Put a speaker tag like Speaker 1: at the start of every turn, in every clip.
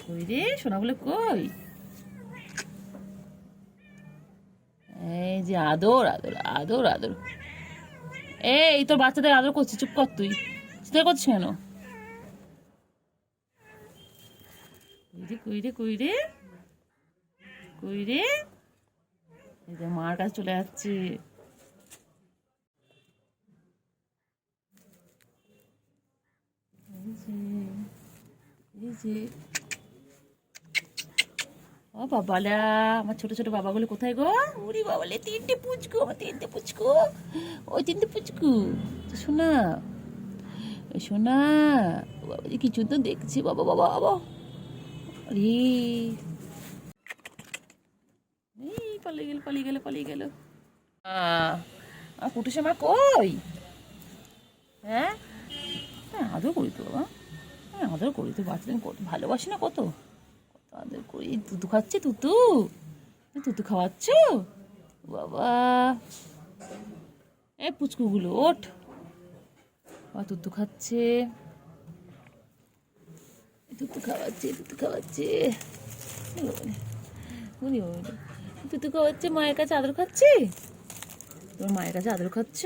Speaker 1: কই রে সোনাগুলো কই? এই যে আদর আদর আদর আদর। এই তোর বাচ্চাদের আদর করছি, চুপ কর তুই। চিৎকার করছিস কেন? কই রে কই রে কই রে? এই যে মার কাছে চলে যাচ্ছে। এই যে ও বাবালা, আমার ছোট ছোট বাবাগুলো কোথায় গো? উরি বাবালে, তিনটে পুচকু, আমার তিনটে পুচকু। ওই তিনটে পুচকু শোনা, শোনা। বাবা কিছু তো দেখছি, বাবা বাবা বাবা। আরে এই পালিয়ে গেল পালিয়ে গেল পালিয়ে গেল। আমার কুটুসে মা কই? হ্যাঁ হ্যাঁ, আদর করি তো বাবা, হ্যাঁ আদর করি তো। বাচ্চাদের কত ভালোবাসি না, কত কত আদর করি। তুতু খাচ্ছে, তুতু তুতু খাওয়াচ্ছ বাবা? এই পুচকুগুলো ওঠ, তুতু খাচ্ছে, তুতু খাওয়াচ্ছে, তুতু খাওয়াচ্ছে, তুতু খাওয়াচ্ছে। মায়ের কাছে আদর খাচ্ছে, তোমার মায়ের কাছে আদর খাচ্ছ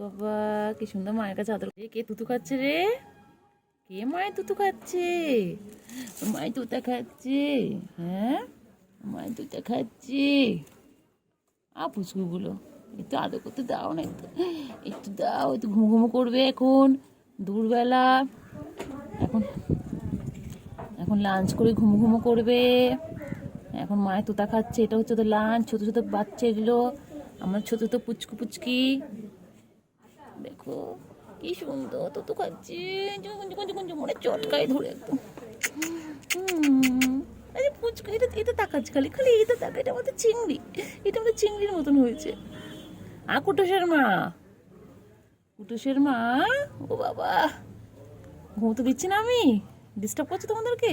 Speaker 1: বাবা? কি সুন্দর মায়ের কাছে আদর। কে তুতু খাচ্ছে রে? কে মায়ের তুতু খাচ্ছে? মায়ের তুতা খাচ্ছে? হ্যাঁ মায়ের তুতা খাচ্ছে। পুচকুগুলো একটু আদর করতে দাও না, একটু একটু দাও। একটু ঘুমো ঘুমো করবে এখন, দুপুরবেলা। এখন এখন লাঞ্চ করে ঘুমো ঘুমো করবে। এখন মায়ের তোতা খাচ্ছে, এটা হচ্ছে তো লাঞ্চ। ছোটো ছোটো বাচ্চা এগুলো, আমার ছোটো ছোটো পুচকু পুচকি। দেখো কি সুন্দর তুতু খাচ্ছে, মনে চটকায় ধরে একদম। আরে পুচকু, এটা এটা তাকাচ্ছে, খালি খালি এটা তাকা। এটা আমাদের চিংড়ি, এটা আমাদের চিংড়ির মতন হয়েছে। কুটুসের মা, কুটুসের মা। ও বাবা, ঘুমোতে দিচ্ছি না আমি? ডিস্টার্ব করছি তোমাদেরকে?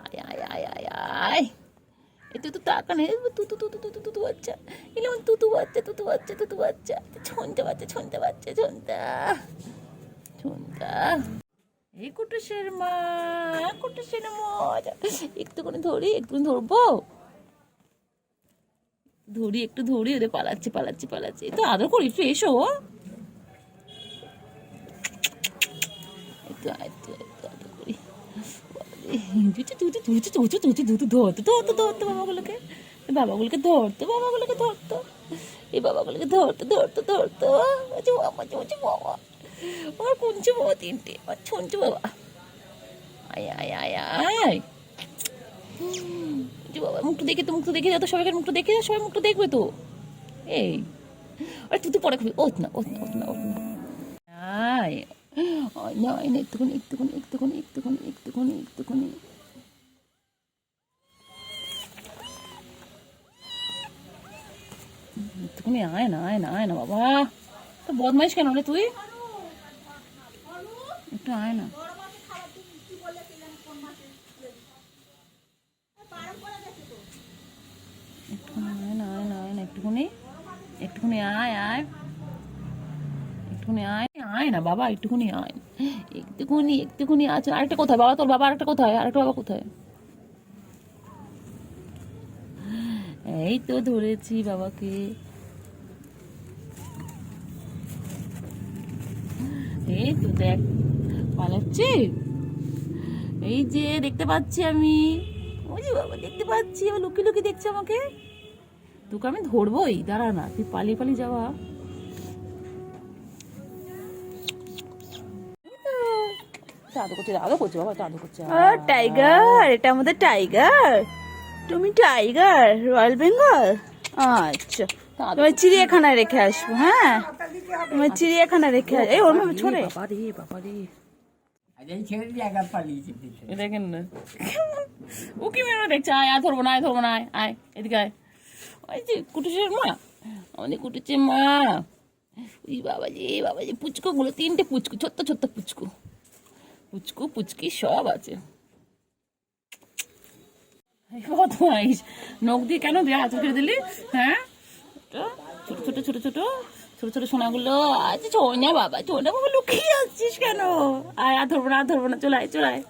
Speaker 1: আয় আয় আয় আয় আয়। এতে তো টাকা নেই। তুতু তুতু তুতু তুতু বাচ্চা, এলে আমার তুতু বাচ্চা, তুতু বাচ্চা, তুতু বাচ্চা, ছনটা বাচ্চা, ছনটা বাচ্চা, ছনটা ছনটা। এই কুটুসের মা, কুটুসের মজা। একটুখানি ধরি, একটুখানি ধরবো, ধরি একটু ধরি। ওদের পালাচ্ছে পালাচ্ছে পালাচ্ছে। তো আদর করি, একটু এসো, একটু একটু একটু আদর করি। ধরতো বাবাগুলোকে, বাবাগুলোকে ধরতো, বাবাগুলোকে ধরতো, এই বাবাগুলোকে ধরতো ধরতো ধরতো। বাবা আমার কুঞ্চু বাবা তিনটে, আমার ছুঞ্চু বাবা। আয় আয় আয় আয়। বাবা মুখটা দেখে তো, মুখটা দেখে যাও তো, সবাইকার মুখটা দেখে যাও, সবাই মুখটা দেখবে তো। এই আরে তুই তো পরে খাবি, ওঠ না ওঠ না ওঠ না ওঠ না। আয় না একটুখানি একটুখানি একটুখানি একটুখানি একটুখানি একটুখানি। একটুখানি আয় না আয় না আয় না বাবা। তো বদমাইশ কেন রে তুই? একটু আয় না। একটুখানি আয় না আয় না আয় না, একটুখানি একটুখানি আয় আয়, একটুখানি আয় আয় না বাবা, একটুখানি আয়, একটুখানি একটুখানি আছে। আরেকটা কোথায় বাবা? তোর বাবা আরেকটা কোথায়? আরেকটা বাবা কোথায়? এই তো ধরেছি বাবাকে। এই তো দেখ পালাচ্ছে, এই যে দেখতে পাচ্ছি আমি। ওই যে বাবা দেখতে পাচ্ছি, আবার লুকিয়ে লুকিয়ে দেখছে আমাকে। তোকে আমি ধরবোই, দাঁড়া না, তুই পালিয়ে পালিয়ে যাওয়া। আদর করছে, আদর করছে বাবা, আদর করছে।
Speaker 2: টাইগার, এটা আমাদের টাইগার। তুমি টাইগার, রয়্যাল বেঙ্গল। আচ্ছা, তোমার চিড়িয়াখানায় রেখে আসবো। হ্যাঁ, তোমার চিড়িয়াখানায় রেখে আসবো। এই ওর মধ্যে ছোড়ে।
Speaker 1: বাবা রে বাবা রে, দেখেন না ও কি মেরে দেখছে। আয় আয়, ধরবো না, আয় ধরবো না, আয় আয় এদিকে আয়। ওই যে কুটুসের মা, আমাদের কুটুসের মা। ওই বাবা যে পুচকু গুলো, তিনটে পুচকু, ছোট্ট ছোট্ট পুচকু, পুচকু পুচকি সব আছে। বদমাইশ, নখ দিয়ে কেন দিয়ে হাত ফেলে দিলি? হ্যাঁ ছোট ছোট ছোট ছোট ছোট ছোট সোনাগুলো। আচ্ছা ছোনা বাবা, ছোনা বাবা লুকিয়ে আসছিস কেন? আর ধরবো না, আর ধরবো না, চলে আয় চলে আয়।